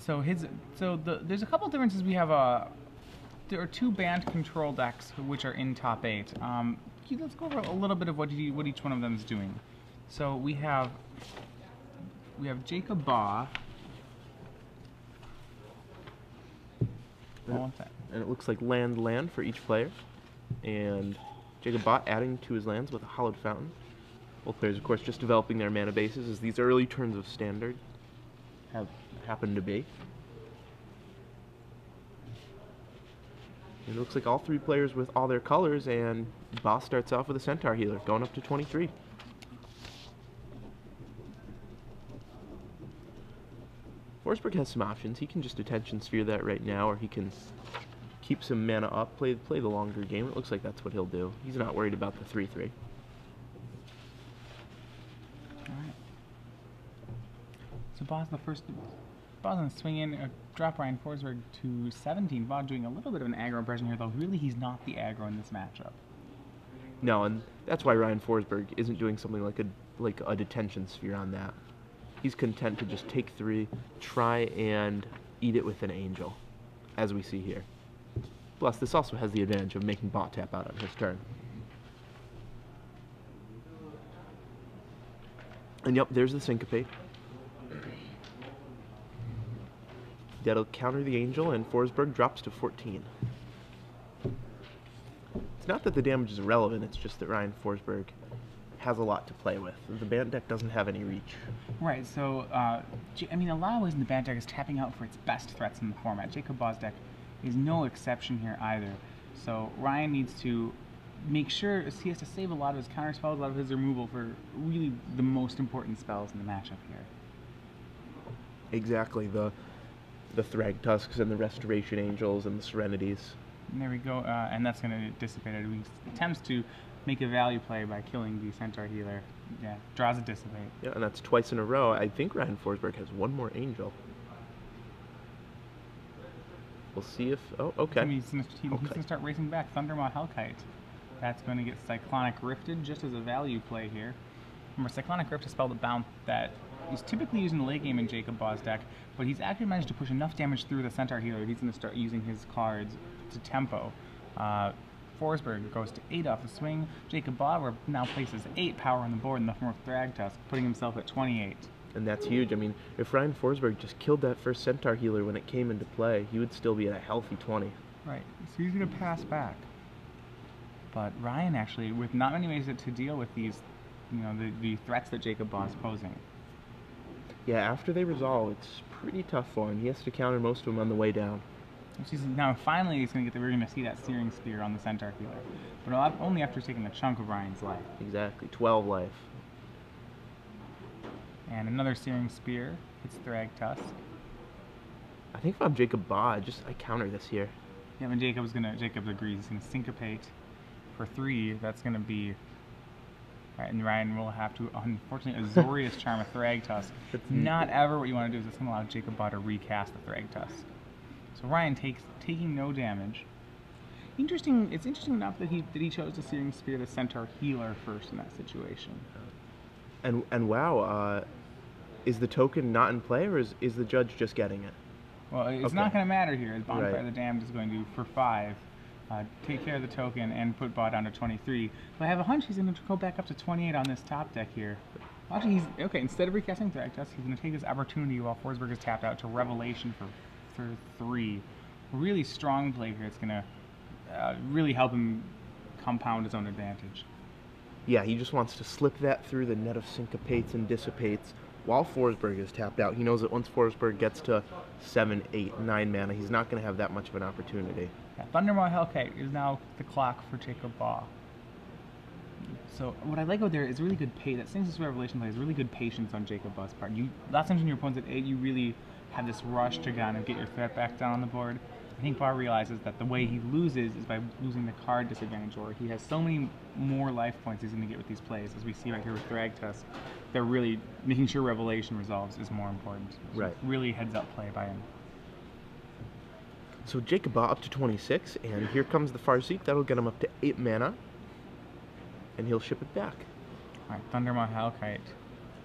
There's a couple differences. There are two band control decks which are in top 8. Let's go over a little bit of what each one of them is doing. So we have Jacob Baugh. And it looks like land for each player. And Jacob Baugh adding to his lands with a Hallowed Fountain. Both players, of course, just developing their mana bases as these early turns of Standard have happened to be. And it looks like all three players with all their colors, and Baugh starts off with a Centaur Healer, going up to 23. Forsberg has some options. He can just Attention Sphere that right now, or he can keep some mana up, play the longer game. It looks like that's what he'll do. He's not worried about the 3/3. Alright. So Baugh's gonna swing in, drop Ryan Forsberg to 17. Baugh doing a little bit of an aggro impression here, though really he's not the aggro in this matchup. No, and that's why Ryan Forsberg isn't doing something like a Detention Sphere on that. He's content to just take 3, try and eat it with an Angel, as we see here. Plus, this also has the advantage of making Baugh tap out on his turn. And yep, there's the Syncopate. That'll counter the Angel, and Forsberg drops to 14. It's not that the damage is irrelevant, it's just that Ryan Forsberg has a lot to play with. The band deck doesn't have any reach. Right, so, I mean, a lot of ways in the band deck is tapping out for its best threats in the format. Jacob Baugh's deck is no exception here either. So Ryan needs to make sure he has to save a lot of his counter spells, a lot of his removal for really the most important spells in the matchup here. Exactly, the Thragtusks and the Restoration Angels and the Serenities. And there we go, and that's going to dissipate it. He attempts to make a value play by killing the Centaur Healer. Yeah, draws a Dissipate. Yeah, and that's twice in a row. I think Ryan Forsberg has one more Angel. We'll see if... Oh, okay. He's going to start racing back. Thundermaw Hellkite. That's going to get Cyclonic Rifted just as a value play here. Remember, Cyclonic Rift is a spell that he's typically used in the late game in Jacob Baugh's deck, but he's actually managed to push enough damage through the Centaur Healer. He's going to start using his cards to tempo. Forsberg goes to 8 off the swing. Jacob Baugh now places 8 power on the board in the form of Thragtusk, putting himself at 28. And that's huge. I mean, if Ryan Forsberg just killed that first Centaur Healer when it came into play, he would still be at a healthy 20. Right, so he's going to pass back. But Ryan actually, with not many ways to deal with these, the threats that Jacob Baugh is posing. Yeah, after they resolve, it's pretty tough for him. He has to counter most of them on the way down. Now finally we're going to see that Searing Spear on the Centaur Healer, but only after taking a chunk of Ryan's life. Exactly, 12 life. And another Searing Spear hits Thragtusk. I think if I'm Jacob Baugh, I counter this here. Yeah, and Jacob agrees. He's going to Syncopate for 3. That's going to be... Right, and Ryan will have to, unfortunately, Azorius Charm a Thragtusk. That's not ever what you want to do. Is it's going to allow Jacob Baugh to recast the Thragtusk. So Ryan taking no damage. It's interesting enough that he chose to Searing Spear the Centaur Healer first in that situation. And wow, is the token not in play, or is the judge just getting it? Well, it's not going to matter here. Bonfire of the Damned is going to, for 5, take care of the token and put Baugh down to 23. But I have a hunch he's going to go back up to 28 on this top deck here. Actually, instead of recasting Thragtusk, he's going to take this opportunity while Forsberg is tapped out to Revelation for 3. Really strong play here. It's going to really help him compound his own advantage. Yeah, he just wants to slip that through the net of Syncopates and Dissipates while Forsberg is tapped out. He knows that once Forsberg gets to 7, 8, 9 mana, he's not going to have that much of an opportunity. Yeah, Thundermaw Hellkite is now the clock for Jacob Baugh. So what I like about there is really good that Synthesis Revelation play is really good patience on Jacob Baugh's part. Last times when your opponent's at 8, you really have this rush to kind of get your threat back down on the board. I think Baugh realizes that the way he loses is by losing the card disadvantage, or he has so many more life points he's going to get with these plays, as we see right here with Thragtusk. They're really making sure Revelation resolves is more important. So right. Really heads up play by him. So Jacob Baugh up to 26, and here comes the Farseek. That'll get him up to 8 mana, and he'll ship it back. Alright, Thundermaw Hellkite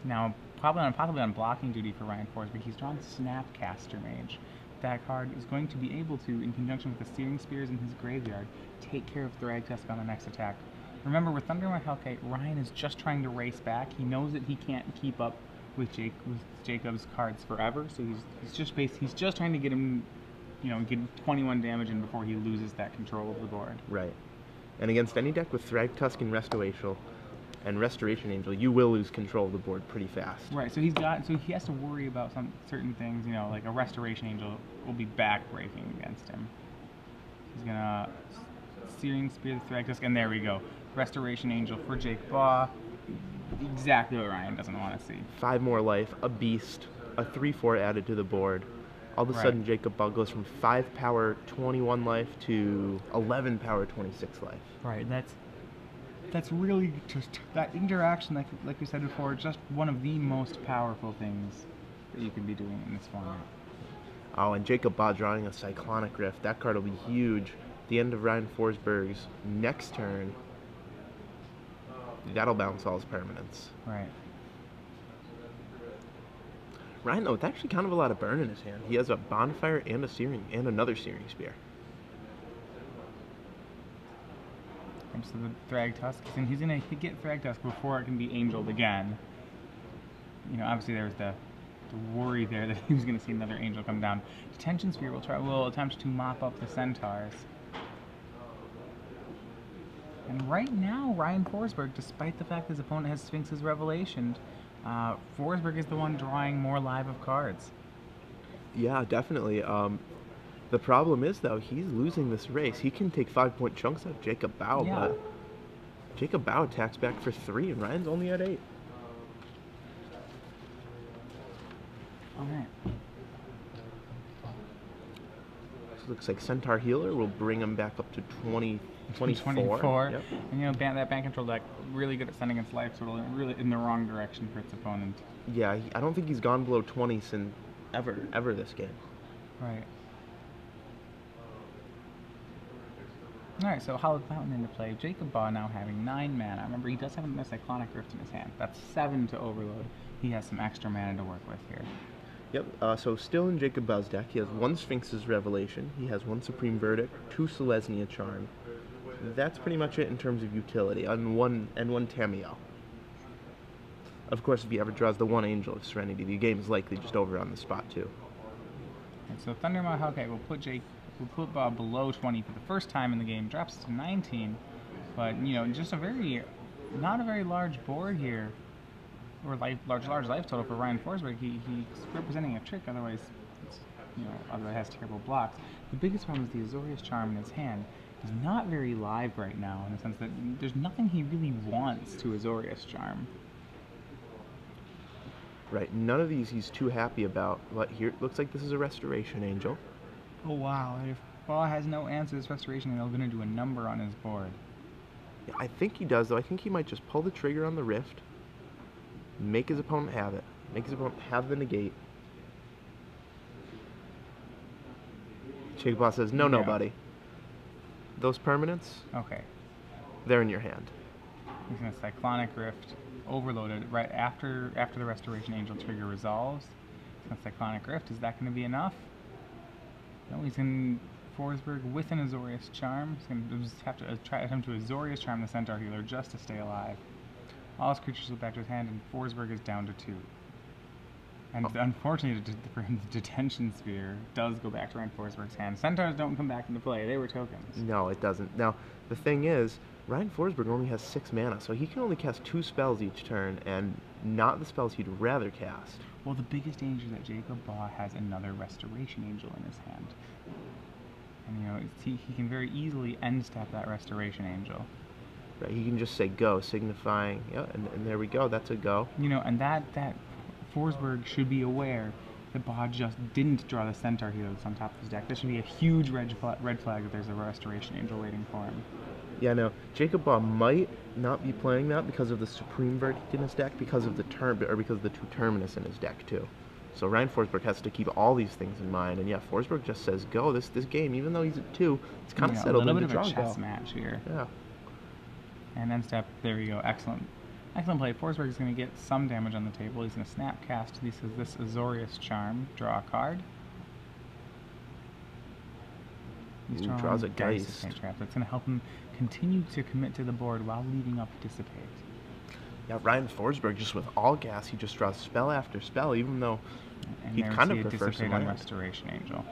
now possibly on blocking duty for Ryan Forsberg. He's drawn Snapcaster Mage. That card is going to be able to, in conjunction with the Searing Spears in his graveyard, take care of Thragtusk on the next attack. Remember, with Thundermouth Hellkite, Ryan is just trying to race back. He knows that he can't keep up with Jacob's cards forever, so he's just trying to get him, get 21 damage in before he loses that control of the board. Right. And against any deck with Thragtusk and Restoration Angel, you will lose control of the board pretty fast. Right. So he has to worry about some certain things. Like a Restoration Angel will be backbreaking against him. He's gonna Searing Spear the Thragtusk, and there we go. Restoration Angel for Jake Baugh. Exactly what Ryan doesn't want to see. 5 more life, a beast, a 3/4 added to the board. All of a sudden, Jacob Baugh goes from 5 power 21 life to 11 power 26 life. Right. That's really just that interaction, like we said before, just one of the most powerful things that you can be doing in this format. Oh, and Jacob Baugh drawing a Cyclonic Rift. That card will be huge. The end of Ryan Forsberg's next turn. That'll bounce all his permanents. Right. Ryan, though, it's actually kind of a lot of burn in his hand. He has a Bonfire and another Searing Spear. Comes to the Thragtusk, and he's gonna get Thragtusk before it can be angeled again. Obviously there was the worry there that he was gonna see another angel come down. Detention Sphere will attempt to mop up the Centaurs. And right now, Ryan Forsberg, despite the fact his opponent has Sphinx's Revelation, Forsberg is the one drawing more live of cards. Yeah, definitely. The problem is, though, he's losing this race. He can take 5-point chunks out of Jacob Baugh, but Jacob Baugh attacks back for 3, and Ryan's only at 8. All right. So looks like Centaur Healer will bring him back up to 24. Yep. And that ban control deck really good at sending its life total really in the wrong direction for its opponent. Yeah, I don't think he's gone below 20 since ever this game. Right. Alright, so Hallowed Fountain into play. Jacob Baugh now having 9 mana. Remember, he does have a Cyclonic Rift in his hand. That's 7 to overload. He has some extra mana to work with here. Yep, so still in Jacob Baugh's deck, he has 1 Sphinx's Revelation, he has 1 Supreme Verdict, 2 Selesnya Charm. That's pretty much it in terms of utility, and one Tamiyo. Of course, if he ever draws the 1 Angel of Serenity, the game is likely just over on the spot, too. And so Thundermouth Hellkite will put Baugh below 20 for the first time in the game, drops to 19, but, just not a very large board here, or large life total for Ryan Forsberg. He's representing a trick, otherwise has terrible blocks. The biggest problem is the Azorius Charm in his hand. He's not very live right now, in the sense that there's nothing he really wants to Azorius Charm. Right, none of these he's too happy about, but here it looks like this is a Restoration Angel. Oh wow, if Baugh has no answer to this Restoration Angel, he's going to do a number on his board. Yeah, I think he does, though. I think he might just pull the trigger on the Rift, make his opponent have it, make his opponent have the negate. Jacob Baugh says, no, buddy. Those permanents, okay, they're in your hand. He's going to Cyclonic Rift, overloaded right after the Restoration Angel trigger resolves. He's going to Cyclonic Rift. Is that going to be enough? No, he's in Forsberg with an Azorius Charm. He's going to just have to attempt to Azorius Charm the Centaur Healer just to stay alive. All his creatures go back to his hand, and Forsberg is down to 2. And unfortunately for him, the Detention Sphere does go back to Ryan Forsberg's hand. Centaurs don't come back into play. They were tokens. No, it doesn't. Now, the thing is, Ryan Forsberg only has 6 mana, so he can only cast 2 spells each turn, and not the spells he'd rather cast. Well, the biggest danger is that Jacob Baugh has another Restoration Angel in his hand. And, he can very easily end-step that Restoration Angel. Right, he can just say go, signifying, and there we go, that's a go. And that Forsberg should be aware that Baugh just didn't draw the Centaur Healer that's on top of his deck. This should be a huge red flag if there's a Restoration Angel waiting for him. Yeah, no, Jacob Baugh might not be playing that because of the Supreme Verdict in his deck, because of the 2 Terminus in his deck too. So Ryan Forsberg has to keep all these things in mind, and yeah, Forsberg just says go. This game, even though he's at 2, it's kind of settled into draw. A little bit of a chess match here. Yeah. And then step, there we go, excellent Excellent play. Forsberg is going to get some damage on the table. He's going to snap cast this Azorius Charm, draw a card. He's Ooh, draws a Geist. That's going to help him continue to commit to the board while leaving up Dissipate. Yeah, Ryan Forsberg, just with all gas, he just draws spell after spell, even though he kind of prefers Dissipate some on land. Restoration Angel.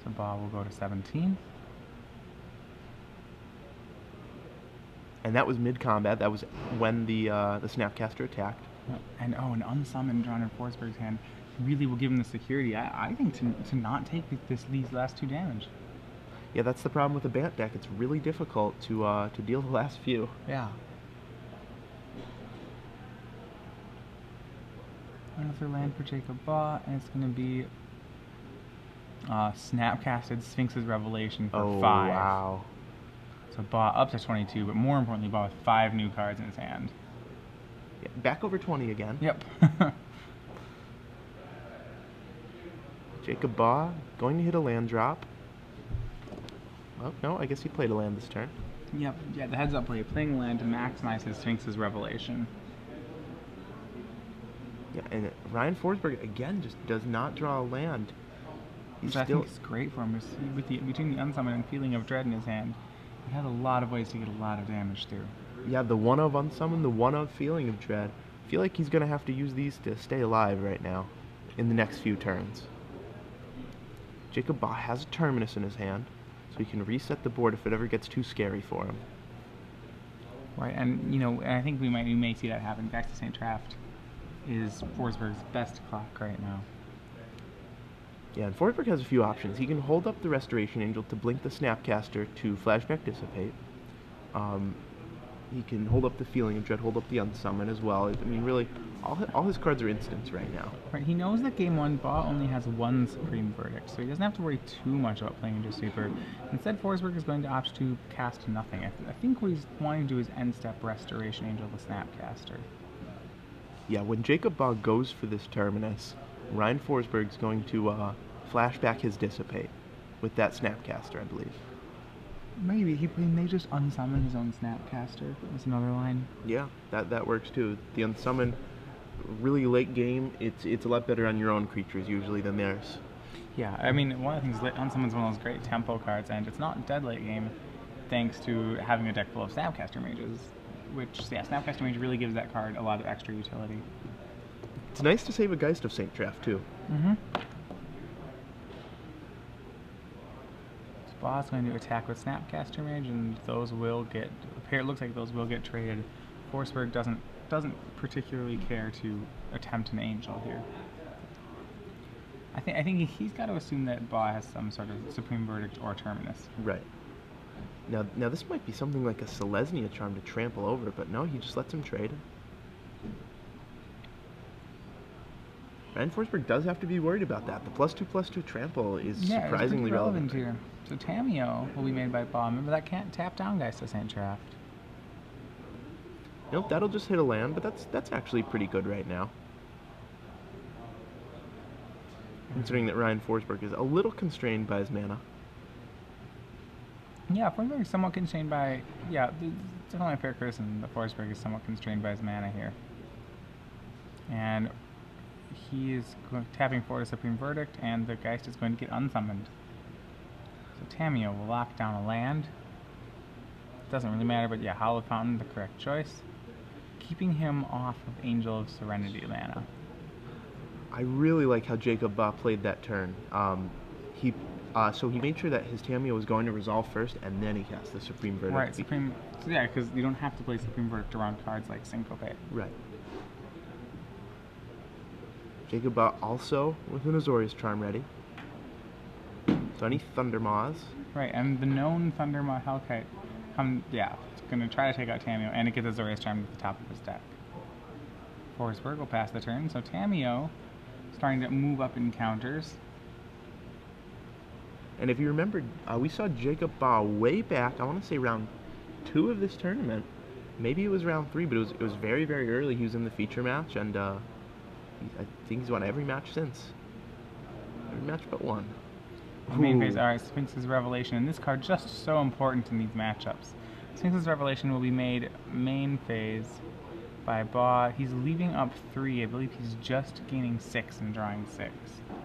So Baugh will go to 17. And that was mid-combat. That was when the Snapcaster attacked. And an unsummoned drawn in Forsberg's hand really will give him the security, I think, to not take these last 2 damage. Yeah, that's the problem with the Bant deck. It's really difficult to deal the last few. Yeah. Another land for Jacob Baugh, and it's going to be Snapcasted Sphinx's Revelation for 5. Wow. So Baugh up to 22, but more importantly, Baugh with 5 new cards in his hand. Yeah, back over 20 again. Yep. Jacob Baugh going to hit a land drop. Oh, no, I guess he played a land this turn. Yep. Yeah, the heads up play, playing land to maximize his Sphinx's Revelation. Yeah, and Ryan Forsberg, again, just does not draw a land. Which I think is great for him. Between the Unsummoned and Feeling of Dread in his hand, he has a lot of ways to get a lot of damage through. Yeah, the one of Unsummoned, the one of Feeling of Dread. I feel like he's going to have to use these to stay alive right now in the next few turns. Jacob Baugh has a Terminus in his hand, so he can reset the board if it ever gets too scary for him. Right, and I think we may see that happen. Back to St. Traft is Forsberg's best clock right now. Yeah, and Forsberg has a few options. He can hold up the Restoration Angel to blink the Snapcaster to Flashback Dissipate. He can hold up the Feeling of Dread, hold up the Unsummon as well. I mean, really, all his cards are instants right now. Right, he knows that game 1, Baugh only has 1 Supreme Verdict, so he doesn't have to worry too much about playing into Super. Instead, Forsberg is going to opt to cast nothing. I think what he's wanting to do is end-step Restoration Angel the Snapcaster. Yeah, when Jacob Baugh goes for this Terminus, Ryan Forsberg's going to flashback his Dissipate with that Snapcaster, I believe. Maybe he may just unsummon his own Snapcaster. That's another line. Yeah, that works too. The Unsummon, really late game, it's a lot better on your own creatures usually than theirs. Yeah, I mean, one of the things, Unsummon's one of those great tempo cards, and it's not dead late game thanks to having a deck full of Snapcaster mages, which, yeah, Snapcaster Mage really gives that card a lot of extra utility. It's nice to save a Geist of St. Traft too. Mm-hmm. Baugh's going to attack with Snapcaster Mage, and those will get. It looks like those will get traded. Forsberg doesn't particularly care to attempt an Angel here. I think he's got to assume that Baugh has some sort of Supreme Verdict or Terminus. Right. Now this might be something like a Selesnya Charm to trample over, but no, he just lets him trade. Ryan Forsberg does have to be worried about that. The +2/+2 trample is surprisingly relevant here. So Tamiyo will be made by Baugh. Remember, that can't tap down Geist to St. Traft. Nope, that'll just hit a land, but that's actually pretty good right now. Considering that Ryan Forsberg is a little constrained by his mana. Yeah, Forsberg is somewhat constrained by... Yeah, it's definitely a fair criticism that Forsberg is somewhat constrained by his mana here. And he is tapping for a Supreme Verdict, and the Geist is going to get unsummoned. So Tamiyo will lock down a land. Doesn't really matter, but yeah, Hollow Fountain, the correct choice. Keeping him off of Angel of Serenity mana. I really like how Jacob Baugh played that turn. So he made sure that his Tamiyo was going to resolve first, and then he cast the Supreme Verdict. Right, Supreme. So yeah, because you don't have to play Supreme Verdict around cards like Syncopate. Right. Jacob Baugh also with an Azorius Charm ready. So any Thundermaws. Right, and the known Thundermaw Hellkite, it's going to try to take out Tamiyo, and it gets Azorius Charm at the top of his deck. Forsberg will pass the turn, so Tamiyo starting to move up in counters. And if you remember, we saw Jacob Baugh way back, I want to say round 2 of this tournament. Maybe it was round 3, but it was very, very early. He was in the feature match, and I think he's won every match since. Every match but one. Main phase, alright, Sphinx's Revelation, and this card just so important in these matchups. Sphinx's Revelation will be made main phase by Baugh. He's leaving up 3. I believe he's just gaining 6 and drawing 6.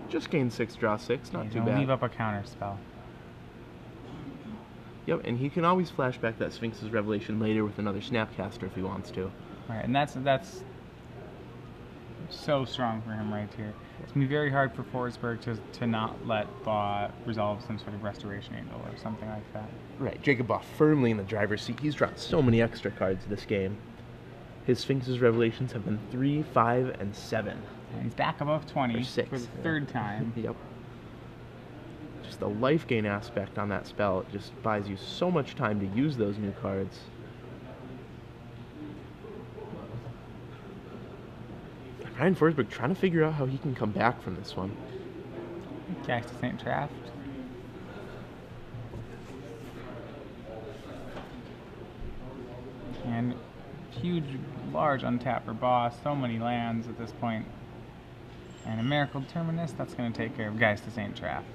Just gain 6, draw 6, not He's too gonna bad. leave up a counter spell. Yep, and he can always flash back that Sphinx's Revelation later with another Snapcaster if he wants to. Right, and that's so strong for him right here. It's gonna be very hard for Forsberg to not let Baugh resolve some sort of Restoration Angel or something like that. Right, Jacob Baugh firmly in the driver's seat. He's drawn so many extra cards this game. His Sphinx's Revelations have been 3, 5, and 7. And he's back above 20 Or 6, for the yeah. third time. Yep. Just the life gain aspect on that spell, it just buys you so much time to use those new cards. Ryan Forsberg trying to figure out how he can come back from this one. Guys to St. Draft. And huge, large untap for Baugh. So many lands at this point. And a Miracle Terminus, that's going to take care of Guys to St. Draft.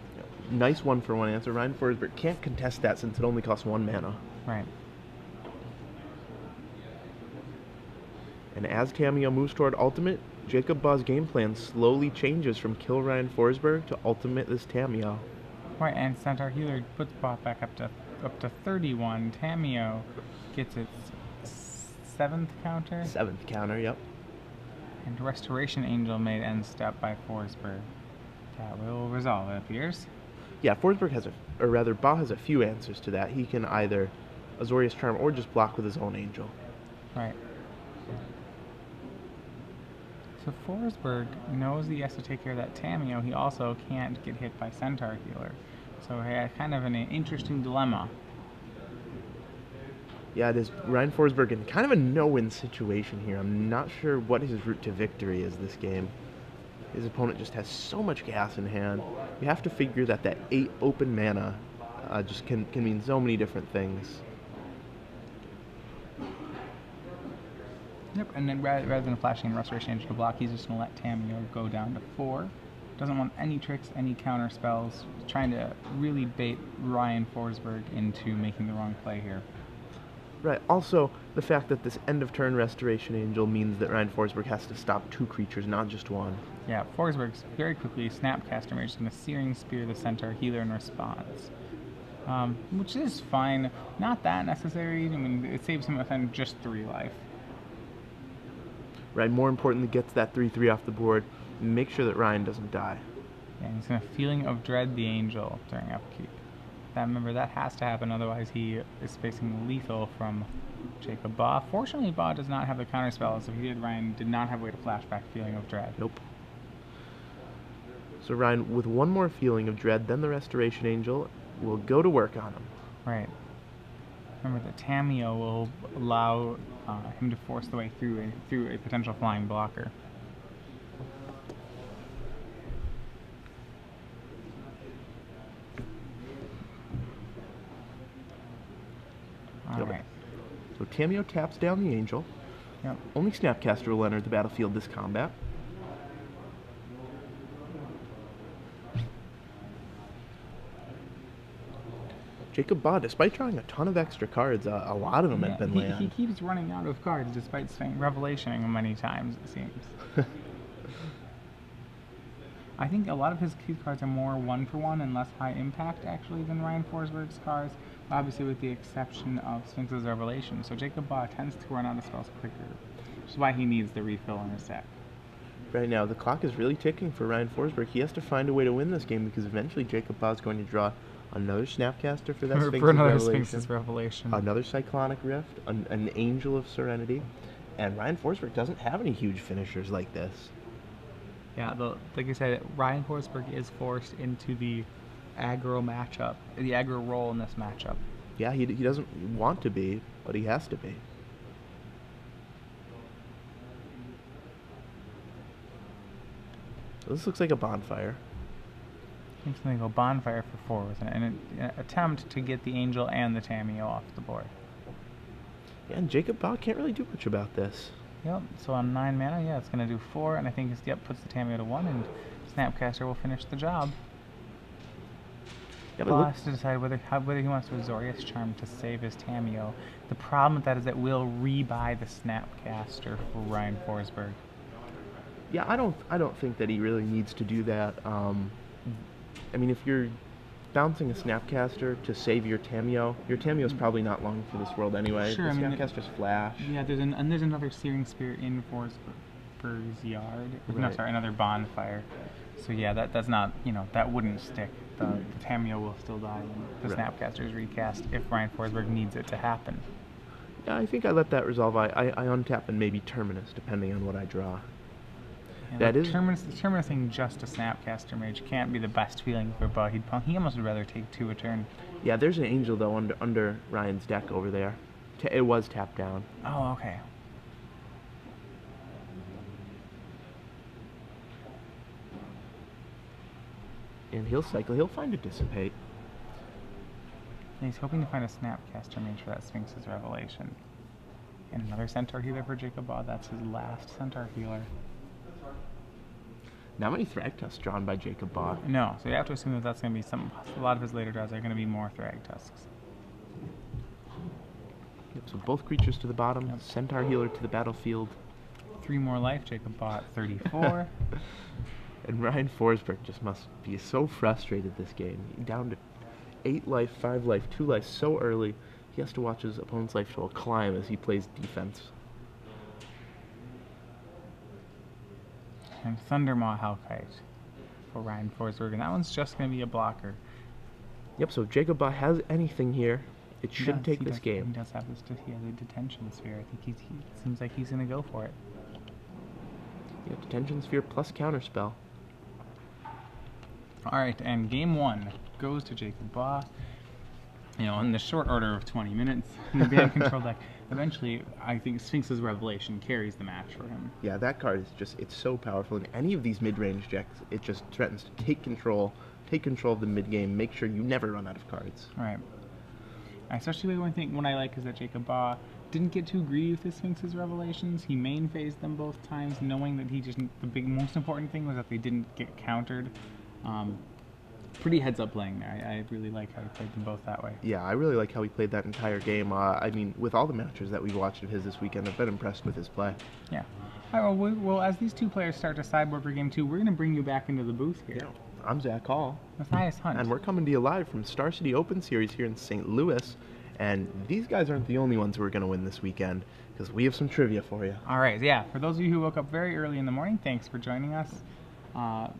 Nice 1-for-1 answer. Ryan Forsberg can't contest that since it only costs 1 mana. Right. And as Tamiyo moves toward Ultimate, Jacob Baugh's game plan slowly changes from kill Ryan Forsberg to Ultimate this Tamiyo. Right, and Centaur Healer puts Baugh back up to 31. Tamiyo gets its 7th counter. 7th counter, yep. And Restoration Angel made end step by Forsberg. That will resolve, it appears. Yeah, Forsberg has Baugh has a few answers to that. He can either Azorius Charm or just block with his own Angel. Right. So Forsberg knows that he has to take care of that Tamiyo. He also can't get hit by Centaur Healer. So he had kind of an interesting dilemma. Yeah, it is Ryan Forsberg in kind of a no-win situation here. I'm not sure what his route to victory is this game. His opponent just has so much gas in hand. You have to figure that 8 open mana just can mean so many different things. Yep, and then rather than flashing Restoration Angel to block, he's just going to let Tamiyo go down to 4. Doesn't want any tricks, any counter spells. Trying to really bait Ryan Forsberg into making the wrong play here. Right, also, the fact that this end-of-turn Restoration Angel means that Ryan Forsberg has to stop 2 creatures, not just 1. Yeah, Forsberg's very quickly Snapcaster Mage is going to Searing Spear the Centaur Healer in response. Which is fine. Not that necessary. I mean, it saves him within just 3 life. Right, more importantly, gets that 3/3 off the board. Make sure that Ryan doesn't die. Yeah, he's going to Feeling of Dread the Angel during upkeep. Remember, that has to happen, otherwise he is facing lethal from Jacob Baugh. Fortunately, Baugh does not have the counter spell, so Ryan did not have a way to flashback Feeling of Dread. Nope. So Ryan, with 1 more Feeling of Dread, then the Restoration Angel will go to work on him. Right. Remember that Tamiyo will allow him to force the way through a potential flying blocker. Alright. So Tamiyo taps down the Angel. Yep. Only Snapcaster will enter the battlefield this combat. Jacob Baugh, despite drawing a ton of extra cards, a lot of them have been land. He keeps running out of cards despite saying Revelationing many times, it seems. I think a lot of his key cards are more 1-for-1 and less high impact, actually, than Ryan Forsberg's cards, obviously with the exception of Sphinx's Revelation. So Jacob Baugh tends to run out of spells quicker, which is why he needs the refill in his deck. Right now, the clock is really ticking for Ryan Forsberg. He has to find a way to win this game because eventually Jacob Baugh is going to draw another Snapcaster for that For another Sphinx's Revelation. Another Cyclonic Rift, an Angel of Serenity, and Ryan Forsberg doesn't have any huge finishers like this. Yeah, like I said, Ryan Forsberg is forced into the aggro matchup, the aggro role in this matchup. Yeah, he doesn't want to be, but he has to be. This looks like a bonfire. Seems to go bonfire for 4 with an attempt to get the Angel and the Tamiyo off the board. Yeah, and Jacob Baugh can't really do much about this. Yep, so on 9 mana, yeah, it's going to do 4, and I think it's, puts the Tamiyo to 1, and Snapcaster will finish the job. Yeah, but Baugh look, has to decide whether he wants to Azorius Charm to save his Tameo. The problem with that is it will rebuy the Snapcaster for Ryan Forsberg. yeah, I don't think that he really needs to do that. I mean, if you're bouncing a Snapcaster to save your Tameo's probably not long for this world anyway. Sure, the I mean, Snapcaster's flash. Yeah, there's another Searing Spear in Forsberg's yard. No, Right. sorry, another Bonfire. So yeah, that's not, that wouldn't stick. The Tameo will still die when the Right. Snapcaster is recast if Ryan Forsberg needs it to happen. Yeah, I think I let that resolve. I untap and maybe Terminus, depending on what I draw. Yeah, That the is- Terminus thing just a Snapcaster mage can't be the best feeling for Baugh. He almost would rather take 2 a turn. Yeah, there's an Angel though under Ryan's deck over there. It was tapped down. Oh, okay. And he'll cycle. He'll find a Dissipate. And he's hoping to find a Snapcaster mage for that Sphinx's Revelation. And another Centaur healer for Jacob Baugh. That's his last Centaur healer. Not many Thragtusks drawn by Jacob Baugh. No, so you have to assume that that's going to be a lot of his later draws are going to be more Thragtusks. Yep, so both creatures to the bottom. Yep. Centaur healer to the battlefield. 3 more life, Jacob Baugh at 34. And Ryan Forsberg just must be so frustrated this game. Down to 8 life, 5 life, 2 life so early. He has to watch his opponent's life total climb as he plays defense. And Thundermaw Hellkite for Ryan Forsberg, and that one's just going to be a blocker. Yep, so if Jacob Baugh has anything here, it should take this He game. does have this. He has a detention sphere. I think he seems like he's going to go for it. Yeah, Detention Sphere plus Counterspell. All right, and game 1 goes to Jacob Baugh. In the short order of 20 minutes, in the band control deck. Eventually, I think Sphinx's Revelation carries the match for him. Yeah, that card is it's so powerful. In any of these mid-range decks, it just threatens to take control of the mid-game, make sure you never run out of cards. All right. Especially what I like is that Jacob Baugh didn't get too greedy with his Sphinx's Revelations. He main phased them both times, knowing that most important thing was that they didn't get countered. Pretty heads-up playing there. I really like how he played them both that way. Yeah, I really like how he played that entire game. I mean, with all the matches that we've watched of his this weekend, I've been impressed with his play. Yeah. All right, well, as these two players start to sideboard for game 2, we're going to bring you back into the booth here. Yeah. I'm Zach Hall. Matthias Hunt. And we're coming to you live from Star City Open Series here in St. Louis. And these guys aren't the only ones who are going to win this weekend, because we have some trivia for you. All right, yeah. For those of you who woke up very early in the morning, thanks for joining us.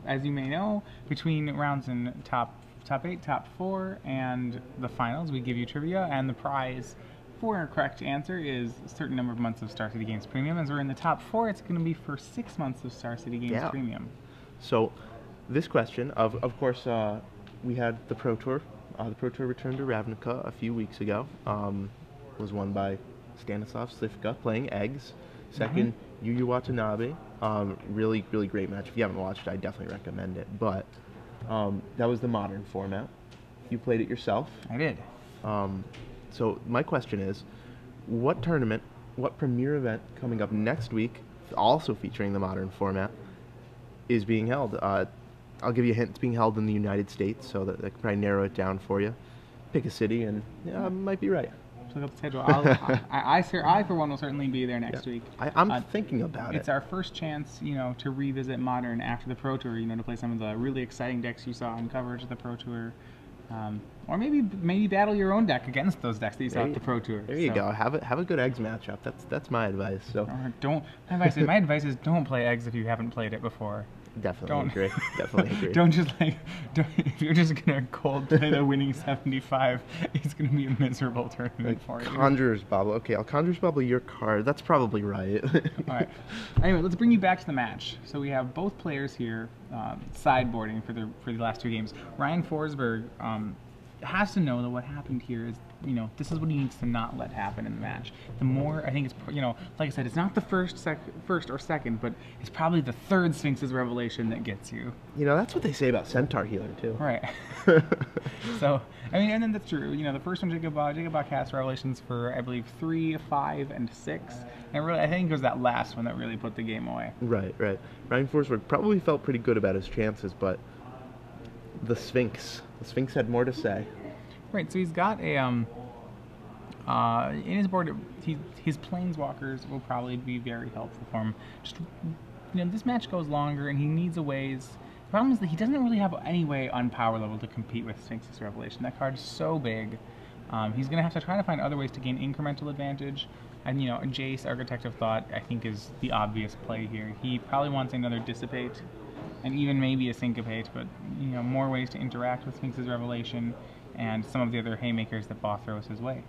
As you may know, between rounds in top 8, top 4, and the finals, we give you trivia, and the prize for a correct answer is a certain number of months of Star City Games Premium. As we're in the top 4, it's going to be for 6 months of Star City Games Premium. So, this question, of course, we had the Pro Tour. The Pro Tour returned to Ravnica a few weeks ago. Was won by Stanislav Slivka playing Eggs. Second, Yu Watanabe. Really, really great match. If you haven't watched it, I definitely recommend it. But that was the modern format. You played it yourself. I did. So my question is, what tournament, what premier event coming up next week, also featuring the modern format, is being held? I'll give you a hint. It's being held in the United States, so that can probably narrow it down for you. Pick a city, and I might be right. Look up the schedule. I for one, will certainly be there next week. I'm thinking about it. It's our first chance, to revisit Modern after the Pro Tour, to play some of the really exciting decks you saw in coverage of the Pro Tour. Or maybe battle your own deck against those decks that you saw at the Pro Tour. There you go. Have a good Eggs matchup. That's my advice. So my advice is don't play Eggs if you haven't played it before. Definitely agree. Don't if you're just gonna cold play the winning 75, it's gonna be a miserable tournament for you. Conjurer's Bauble. Okay, I'll Conjurer's Bauble your card. That's probably right. All right. Anyway, let's bring you back to the match. So we have both players here sideboarding for the last 2 games. Ryan Forsberg has to know that what happened here is, this is what he needs to not let happen in the match. The more, I think it's, like I said, it's not the first or second, but it's probably the 3rd Sphinx's Revelation that gets you. That's what they say about Centaur Healer, too. Right. So, and then that's true. The first one, Jacob Baugh cast Revelations for, I believe, 3, 5, and 6. And really, I think it was that last one that really put the game away. Right. Ryan Forsberg probably felt pretty good about his chances, but the Sphinx. The Sphinx had more to say. Right, so he's got a in his board. His planeswalkers will probably be very helpful for him. Just this match goes longer, and he needs a ways. The problem is that he doesn't really have any way on power level to compete with Sphinx's Revelation. That card's so big. He's gonna have to try to find other ways to gain incremental advantage. And Jace, Architect of Thought, I think is the obvious play here. He probably wants another Dissipate, and even maybe a Syncopate, but more ways to interact with Sphinx's Revelation and some of the other haymakers that Baugh throws his way.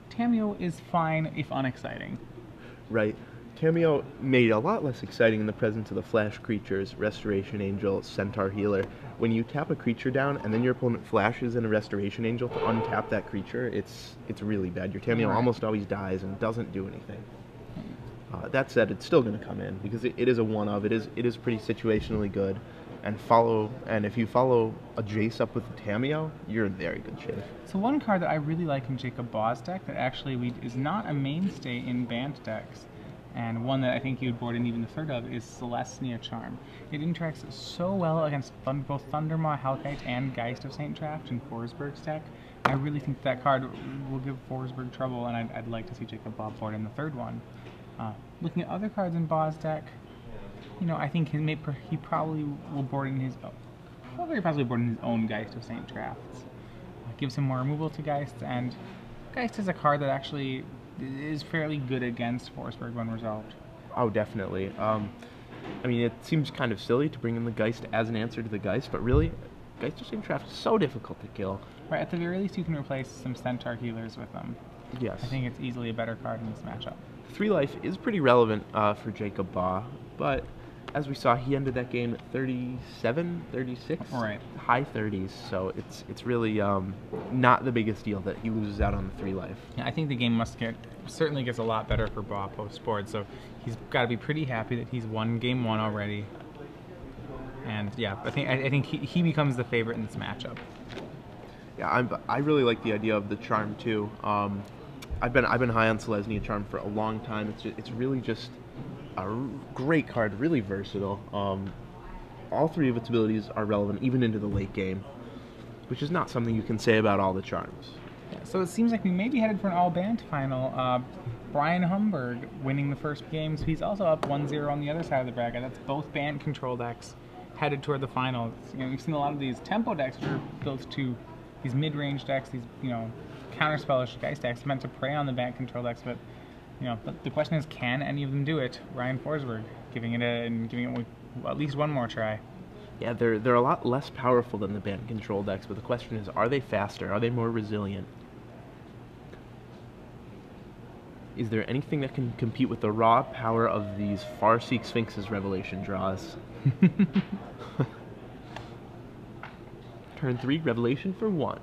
Tamiyo is fine, if unexciting. Right. Tamiyo made a lot less exciting in the presence of the flash creatures, Restoration Angel, Centaur Healer. When you tap a creature down and then your opponent flashes in a Restoration Angel to untap that creature, it's really bad. Your Tamiyo almost always dies and doesn't do anything. That said, it's still going to come in because it is a one-of. It is pretty situationally good. And if you follow a Jace up with a Tamiyo, you're in very good shape. So one card that I really like in Jacob Baugh's deck that actually is not a mainstay in banned decks, and one that I think you would board in even the third of, is Celestia Charm. It interacts so well against both Thundermaw, Hellkite, and Geist of St. Traft in Forsberg's deck. I really think that card will give Forsberg trouble, and I'd like to see Jacob Baugh board in the third one. Looking at other cards in Baugh's deck, I think he probably will board in his own Geist of St. Trafts. Gives him more removal to Geist, and Geist is a card that actually is fairly good against Forsberg when resolved. Oh, definitely. It seems kind of silly to bring in the Geist as an answer to the Geist, but really, Geist of St. Traft is so difficult to kill. Right, at the very least, you can replace some Centaur Healers with them. Yes. I think it's easily a better card in this matchup. 3 life is pretty relevant for Jacob Baugh, but as we saw, he ended that game at 37, 36? Right. High 30s, so it's really not the biggest deal that he loses out on the 3 life. Yeah, I think the game certainly gets a lot better for Baugh post-board, so he's got to be pretty happy that he's won game 1 already. And yeah, I think he becomes the favorite in this matchup. Yeah, I really like the idea of the Charm too. I've been high on Celestia Charm for a long time. It's really just a great card, really versatile. All 3 of its abilities are relevant even into the late game, which is not something you can say about all the charms. Yeah, so it seems like we may be headed for an all-band final. Brian Humberg winning the first game, so he's also up 1-0 on the other side of the bracket. That's both band control decks headed toward the finals. We've seen a lot of these tempo decks that are built to these mid-range decks, these counterspellish Geist decks meant to prey on the band control decks, but the question is, can any of them do it? Ryan Forsberg giving it at least one more try. Yeah, they're a lot less powerful than the band control decks, but the question is, are they faster? Are they more resilient? Is there anything that can compete with the raw power of these Farseek Sphinx's Revelation draws? Turn 3, Revelation for 1.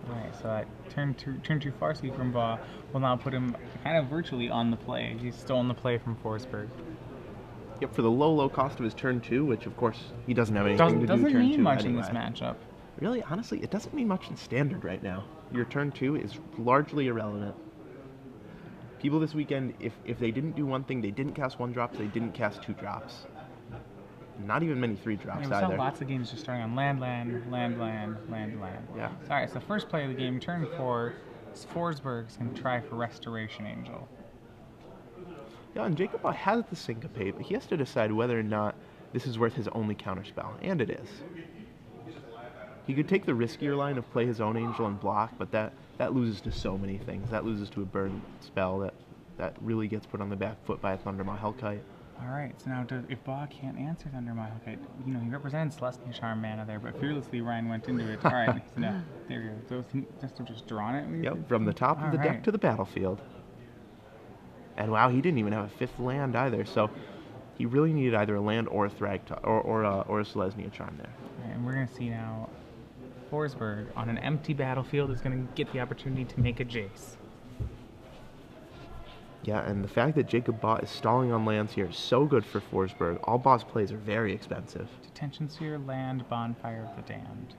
Alright, so that turn 2 Farseek from Baugh will now put him kind of virtually on the play. He's stolen the play from Forsberg. Yep, for the low cost of his turn 2, which of course he doesn't have anything to do Doesn't turn 2 mean much anyway. in this matchup. Really, honestly, it doesn't mean much in Standard right now. Your turn 2 is largely irrelevant. People this weekend, if they didn't do one thing, they didn't cast 1 drops, they didn't cast 2 drops. Not even many 3 drops We either. saw lots of games just starting on land. Yeah. Alright, so first play of the game, turn 4, Forsberg's going to try for Restoration Angel. Yeah, and Jacob Baugh has the Syncopate, but he has to decide whether or not this is worth his only counterspell, and it is. He could take the riskier line of play his own Angel and block, but that loses to so many things. That loses to a burn spell that really gets put on the back foot by a Thundermaw Hellkite. Alright, so now if Baugh can't answer Thundermaw Hellkite, he represented Celestia Charm mana there, but fearlessly Ryan went into it. Alright, so now, there you go. So he must have just drawn it? Yep, from the top of the deck to the battlefield. And wow, he didn't even have a 5th land either, so he really needed either a land or a Thragtusk or a Celestia Charm there. Alright, and we're going to see now Forsberg on an empty battlefield is going to get the opportunity to make a Jace. Yeah, and the fact that Jacob Baugh is stalling on lands here is so good for Forsberg. All Baugh's plays are very expensive. Detention Sphere, land, Bonfire of the Damned.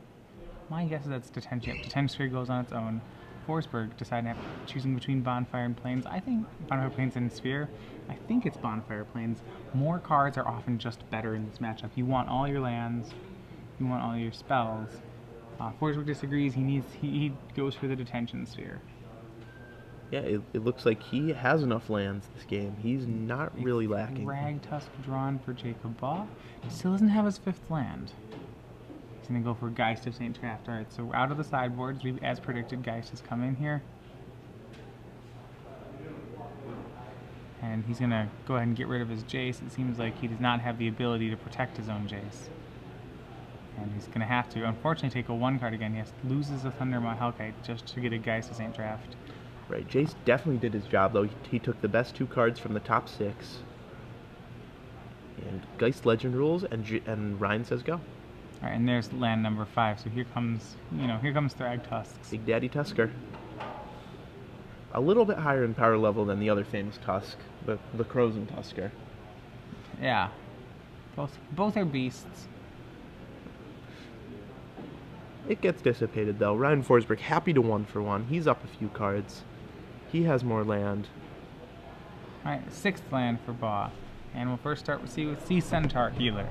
My guess is that's Detention. Detention Sphere goes on its own. Forsberg deciding choosing between Bonfire and Plains. I think Bonfire, Plains, and Sphere. I think it's Bonfire, Plains. More cards are often just better in this matchup. You want all your lands. You want all your spells. Forsberg disagrees. He goes for the Detention Sphere. Yeah, it looks like he has enough lands this game. He's not really lacking. Rag Tusk drawn for Jacob Baugh. He still doesn't have his 5th land. He's going to go for Geist of St. Traft. Alright, so out of the sideboards, as predicted, Geist has come in here. And he's going to go ahead and get rid of his Jace. It seems like he does not have the ability to protect his own Jace. And he's going to have to, unfortunately, take a 1 card again. He loses a Thundermaw Hellkite just to get a Geist of St. Traft. Right, Jace definitely did his job, though. He took the best 2 cards from the top 6. And Geist Legend rules, and Ryan says go. All right, and there's land number 5. So here comes, here comes Thrag Tusks. Big Daddy Tusker. A little bit higher in power level than the other famous Tusk, the Crows and Tusker. Yeah, both are beasts. It gets dissipated, though. Ryan Forsberg happy to 1-for-1. He's up a few cards. He has more land. All right, 6th land for Baugh. And we'll first start with Sea Centaur Healer.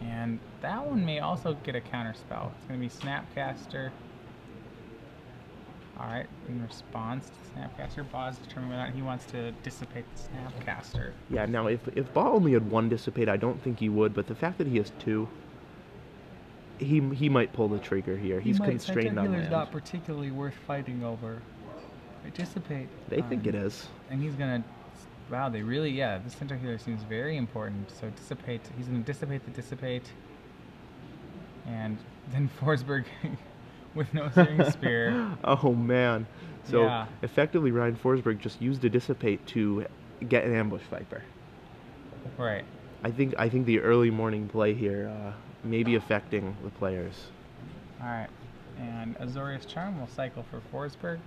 And that one may also get a counter spell. It's going to be Snapcaster. Alright, in response to Snapcaster, Baugh's determined whether or not he wants to dissipate the Snapcaster. Yeah, now if Baugh only had 1 dissipate, I don't think he would, but the fact that he has 2, he might pull the trigger here. He's constrained on land. Healer's not particularly worth fighting over. Dissipate. They think it is. And he's going to... Wow, they really... Yeah, this Centaur Healer seems very important. So dissipate. He's going to dissipate the dissipate. And then Forsberg with no Searing Spear. Oh, man. So yeah. Effectively, Ryan Forsberg just used a dissipate to get an Ambush Viper. Right. I think the early morning play here may be affecting the players. Alright. And Azorius Charm will cycle for Forsberg.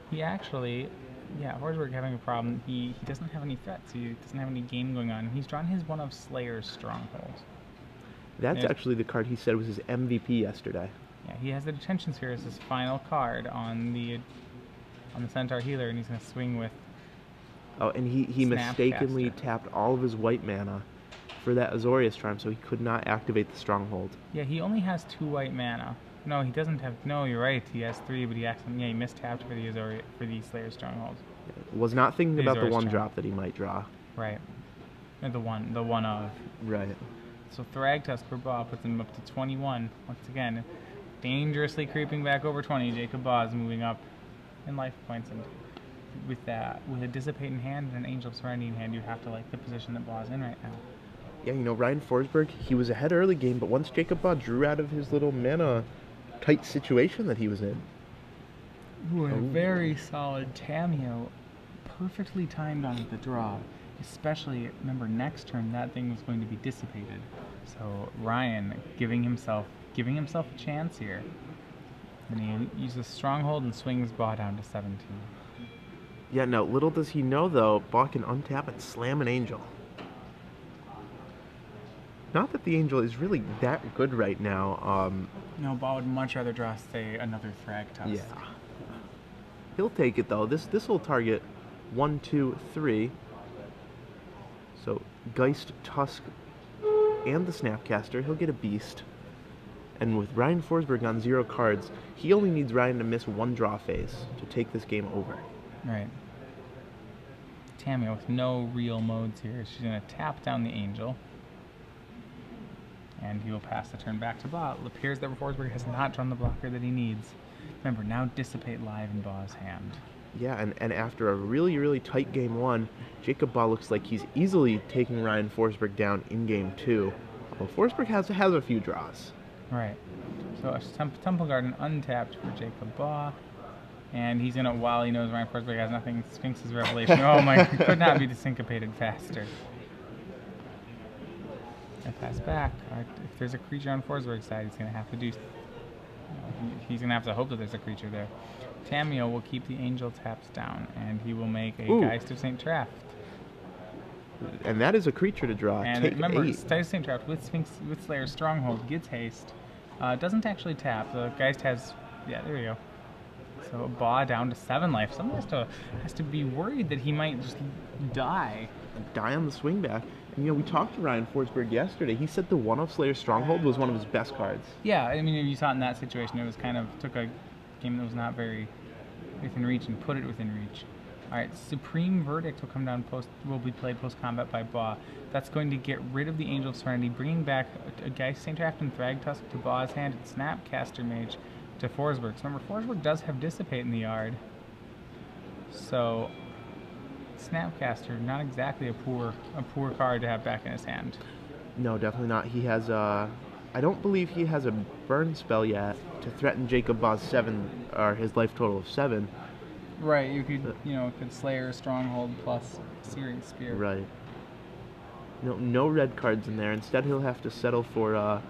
He actually, Forsberg having a problem. He doesn't have any threats. He doesn't have any game going on. He's drawn his one of Slayer's Strongholds. That's actually the card he said was his MVP yesterday. Yeah, he has the Detention Sphere as his final card on the Centaur Healer, and he's going to swing with... Oh, and he mistakenly tapped all of his white mana for that Azorius Charm, so he could not activate the Stronghold. Yeah, he only has 2 white mana. No, he doesn't have... No, you're right. He has 3, but he mistapped for the Slayer Stronghold. Was not thinking about the Azorius 1 Charm. drop that he might draw. Right. And the one of. Right. So Thragtusk for Baugh puts him up to 21. Once again, dangerously creeping back over 20. Jacob Baugh is moving up in life points, and with a Dissipate in hand and an Angel of Serenity in hand, you have to like the position that Baugh's in right now. Yeah, Ryan Forsberg, he was ahead early game, but once Jacob Baugh drew out of his little mana tight situation that he was in. Ooh, a very solid Tameo, perfectly timed on the draw. Especially, remember, next turn that thing was going to be dissipated. So Ryan giving himself a chance here. And he uses Stronghold and swings Baugh down to 17. Yeah, no, little does he know, though, Baugh can untap and slam an Angel. Not that the Angel is really that good right now. No, Baugh would much rather draw, say, another Thragtusk. Yeah. He'll take it, though. This will target 1, 2, 3. So, Geist, Tusk, and the Snapcaster. He'll get a Beast. And with Ryan Forsberg on 0 cards, he only needs Ryan to miss 1 draw phase to take this game over. Right. Tammy with no real modes here. She's going to tap down the Angel. And he will pass the turn back to Baugh. It appears that Forsberg has not drawn the blocker that he needs. Remember, now Dissipate live in Baugh's hand. Yeah, and after a really, really tight game 1, Jacob Baugh looks like he's easily taking Ryan Forsberg down in game 2. Well, Forsberg has a few draws. Right. So a Temple Garden untapped for Jacob Baugh. And he's going to, while he knows Ryan Forsberg has nothing, Sphinx's Revelation. Oh my, could not be desyncopated faster. I pass back. If there's a creature on Forsberg's side, he's going to have to do... he's going to have to hope that there's a creature there. Tameo will keep the Angel taps down, and he will make a Geist of St. Traft. And that is a creature to draw. And take remember, 8. Geist of St. Traft with Slayer's Stronghold gets haste. Doesn't actually tap. The Geist has... Yeah, there we go. So Baugh down to 7 life. Someone has to be worried that he might just die. Die on the swing back. And, we talked to Ryan Forsberg yesterday. He said the 1-of Slayer Stronghold was one of his best cards. Yeah, I mean, you saw it in that situation. It was kind of took a game that was not very within reach and put it within reach. All right, Supreme Verdict will be played post combat by Baugh. That's going to get rid of the Angel of Serenity, bringing back a Geist Saint-Draft and Thragtusk to Baugh's hand and Snapcaster Mage to Forsberg. So remember, Forsberg does have Dissipate in the yard. So Snapcaster, not exactly a poor card to have back in his hand. No, definitely not. He has I don't believe he has a burn spell yet to threaten Jacob Baugh's 7 or his life total of 7. Right, you could Slayer, Stronghold plus Searing Spear. Right. No red cards in there. Instead, he'll have to settle for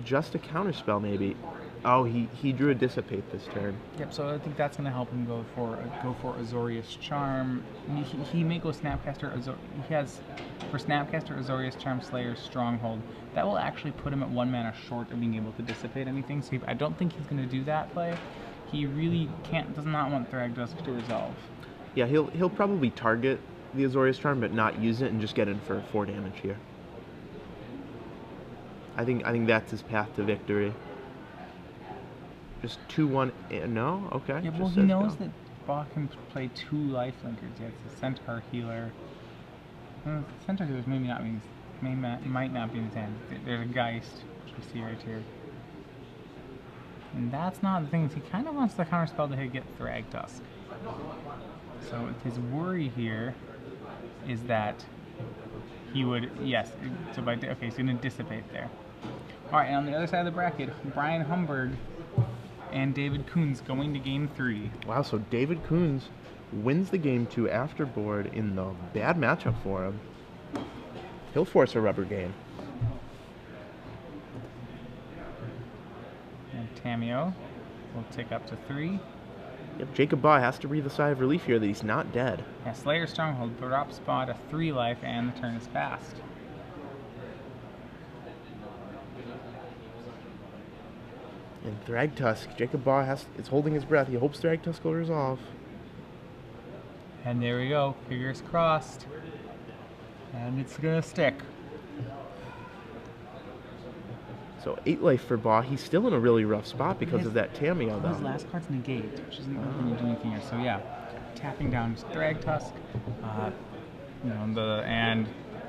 just a counterspell, maybe. Oh, he drew a Dissipate this turn. Yep. So I think that's going to help him go for Azorius Charm. He may go Snapcaster. He has for Snapcaster, Azorius Charm, Slayer, Stronghold. That will actually put him at 1 mana short of being able to dissipate anything. So I don't think he's going to do that play. He really does not want Thragtusk to resolve. Yeah, he'll probably target the Azorius Charm, but not use it and just get in for 4 damage here. I think that's his path to victory. Just 2-1. No, okay. Yeah, well, he knows that Baugh can play 2 Lifelinkers. He has the Centaur Healer. The Centaur Healer might not be in his hand. There's a Geist, which we see right here. And that's not the thing. He kind of wants the counterspell to get Thragtusk. So his worry here is that he would, yes. So okay, he's going to dissipate there. All right, and on the other side of the bracket, Brian Humberg and David Coons going to game 3. Wow, so David Coons wins the game 2 after board in the bad matchup for him. He'll force a rubber game. And Tamio will take up to 3. Yep, Jacob Baugh has to breathe a sigh of relief here that he's not dead. Yeah, Slayer Stronghold drops Baugh to 3 life, and the turn is passed. And Thragtusk, Jacob Baugh is holding his breath. He hopes Thragtusk will resolve. And there we go, fingers crossed. And it's gonna stick. So 8 life for Baugh. He's still in a really rough spot because of that Tamio, though. His last card's negate, which isn't going to do anything here. So yeah, tapping down Thragtusk, and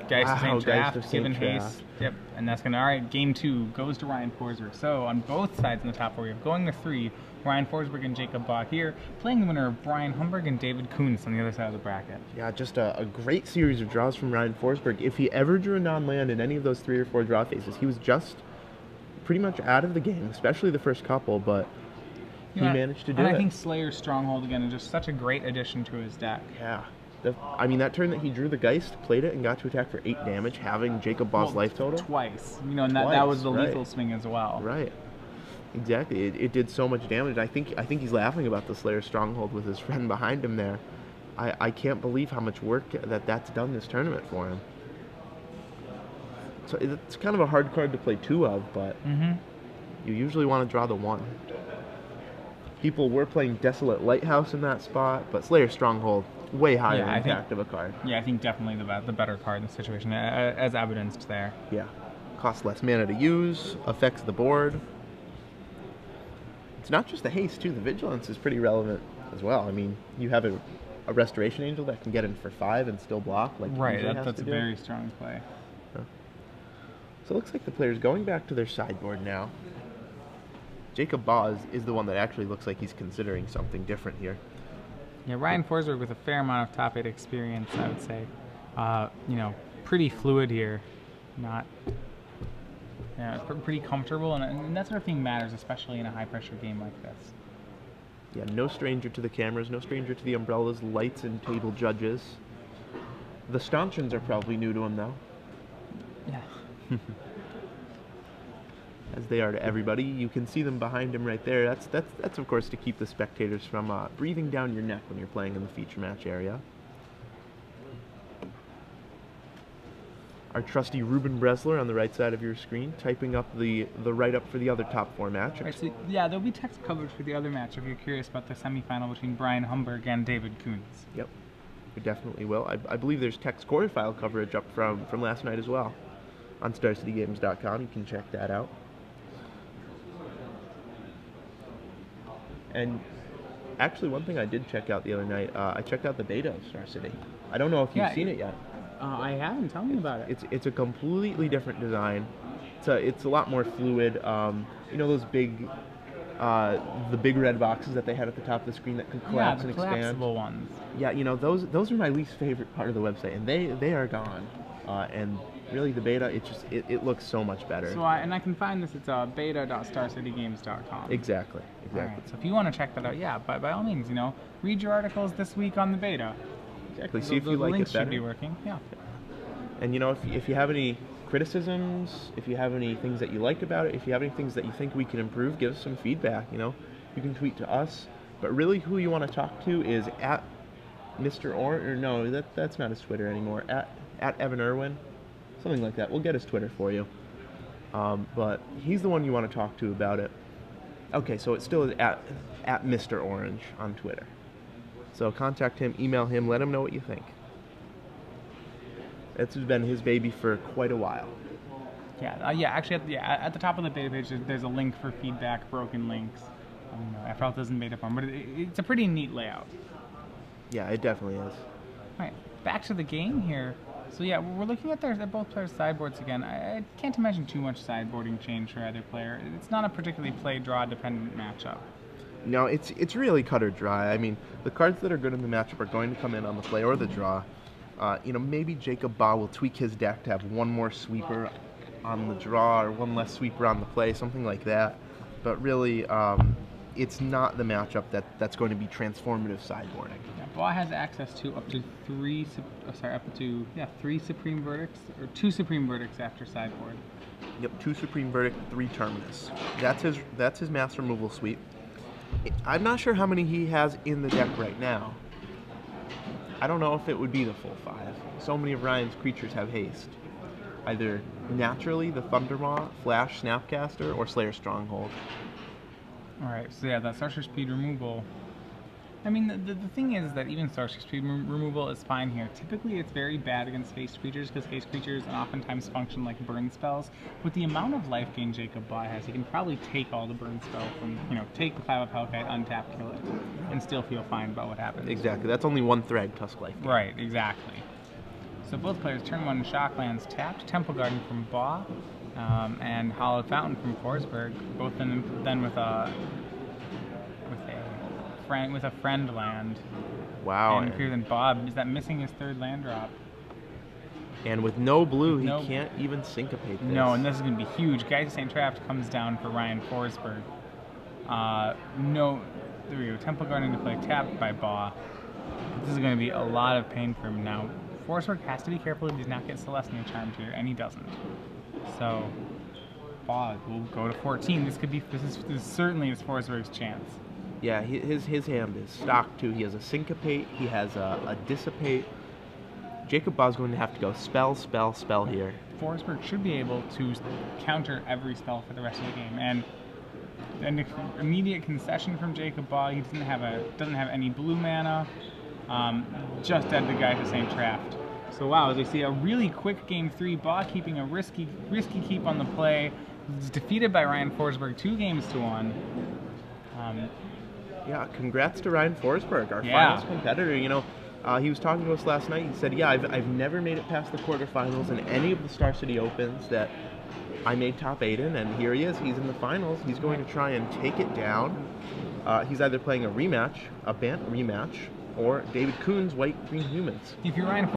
Geist of Saint Draft, given haste. Yep, and that's gonna. All right, game 2 goes to Ryan Forsberg. So on both sides in the top 4, we have going to 3. Ryan Forsberg and Jacob Baugh here, playing the winner of Brian Humberg and David Coons on the other side of the bracket. Yeah, just a great series of draws from Ryan Forsberg. If he ever drew a non-land in any of those 3 or 4 draw phases, he was just pretty much out of the game, especially the first couple, but he managed to do it. And I think Slayer's Stronghold, again, is just such a great addition to his deck. Yeah. That turn that he drew the Geist, played it, and got to attack for 8 damage, having Jacob Baugh's life total. Twice. And that was the lethal swing as well. Right. Exactly. It did so much damage. I think he's laughing about the Slayer Stronghold with his friend behind him there. I can't believe how much work that's done this tournament for him. So it's kind of a hard card to play 2 of, but you usually want to draw the 1. People were playing Desolate Lighthouse in that spot, but Slayer Stronghold, way higher impact of a card. Yeah, I think definitely the better card in the situation, as evidenced there. Yeah. Costs less mana to use, affects the board. It's not just the haste, too. The vigilance is pretty relevant as well. I mean, you have a Restoration Angel that can get in for 5 and still block. Right, that's a very strong play. So it looks like the player's going back to their sideboard now. Jacob Baugh is the one that actually looks like he's considering something different here. Yeah, Ryan Forsberg with a fair amount of top 8 experience, I would say. Pretty fluid here. Pretty comfortable, and that sort of thing matters, especially in a high-pressure game like this. Yeah, no stranger to the cameras, no stranger to the umbrellas, lights, and table judges. The stanchions are probably new to him, though. Yeah. As they are to everybody. You can see them behind him right there. That's of course to keep the spectators from breathing down your neck when you're playing in the feature match area. Our trusty Ruben Bresler on the right side of your screen, typing up the write-up for the other top 4 matchups. Right, so yeah, there'll be text coverage for the other match if you're curious about the semifinal between Brian Humberg and David Kuhns. Yep, we definitely will. I believe there's text quarterfinal coverage up from last night as well on StarCityGames.com. You can check that out. And actually, one thing I did check out the other night, I checked out the beta of Star City. I don't know if you've seen it yet. I haven't. Tell me about it. It's a completely different design. It's a lot more fluid. You know those big, the big red boxes that they had at the top of the screen that could collapse and expand. Yeah, the collapsible ones. Yeah, you know those are my least favorite part of the website, and they are gone. And really, the beta, it looks so much better. So I can find this. It's beta.starcitygames.com. Exactly. Right, so if you want to check that out, yeah, by all means, read your articles this week on the beta. Exactly. See if you like it better. The links should be working. Yeah. And if you have any criticisms, if you have any things that you like about it, if you have any things that you think we can improve, give us some feedback. You can tweet to us. But really, who you want to talk to is at Mr. Orange, or no, that's not his Twitter anymore. At Evan Irwin, something like that. We'll get his Twitter for you. But he's the one you want to talk to about it. Okay, so it still is at Mr. Orange on Twitter. So contact him, email him, let him know what you think. It's been his baby for quite a while. Yeah, actually, at the top of the beta page, there's a link for feedback, broken links. After all, it doesn't beta form, but it's a pretty neat layout. Yeah, it definitely is. All right, back to the game here. So yeah, we're looking at both players' sideboards again. I can't imagine too much sideboarding change for either player. It's not a particularly play-draw dependent matchup. No, it's really cut or dry. I mean, the cards that are good in the matchup are going to come in on the play or the draw. Maybe Jacob Baugh will tweak his deck to have one more sweeper on the draw or one less sweeper on the play, something like that. But really, it's not the matchup that's going to be transformative sideboarding. Yeah, Baugh has access to up to three Supreme Verdicts, or 2 Supreme Verdicts after sideboard. Yep, 2 Supreme Verdict, 3 Terminus. That's his master removal suite. I'm not sure how many he has in the deck right now. I don't know if it would be the full 5. So many of Ryan's creatures have haste. Either naturally, the Thundermaw, Flash, Snapcaster, or Slayer Stronghold. Alright, so yeah, that Sorcerer Speed removal. I mean, the thing is that even Sorcerer Speed removal is fine here. Typically, it's very bad against haste creatures because haste creatures oftentimes function like burn spells. With the amount of life gain Jacob Baugh has, he can probably take all the burn spell from, take the 5 of Hellkite, untap, kill it, and still feel fine about what happens. Exactly. That's only 1 Thrag Tusk life gain. Right, exactly. So both players turn 1 Shocklands tapped, Temple Garden from Baugh, and Hallowed Fountain from Forsberg, both then with a friend land. Wow. And fewer than Bob. Is that missing his 3rd land drop? And with no blue, he can't even syncopate this. No, and this is going to be huge. Geist St. Trapped comes down for Ryan Forsberg. There we go. Temple Garden to play tapped by Baugh. This is going to be a lot of pain for him now. Forsberg has to be careful he does not get Celestial Charmed here, and he doesn't. So, Baugh will go to 14. This is certainly his Forsberg's chance. Yeah, his hand is stocked too. He has a Syncopate, he has a Dissipate. Jacob Baugh's going to have to go spell, spell, spell here. Forsberg should be able to counter every spell for the rest of the game, and an immediate concession from Jacob Baugh. He doesn't have any blue mana. Just dead the guy to St. Trapped. So wow, as we see a really quick game 3, Baugh keeping a risky keep on the play. He's defeated by Ryan Forsberg 2-1. Yeah, congrats to Ryan Forsberg, our finals competitor. He was talking to us last night. He said, yeah, I've never made it past the quarterfinals in any of the Star City Opens that I made top 8 in, and here he is. He's in the finals. He's going to try and take it down. He's either playing a rematch, a Bant rematch, or David Kuhn's White Green Humans. If you're Ryan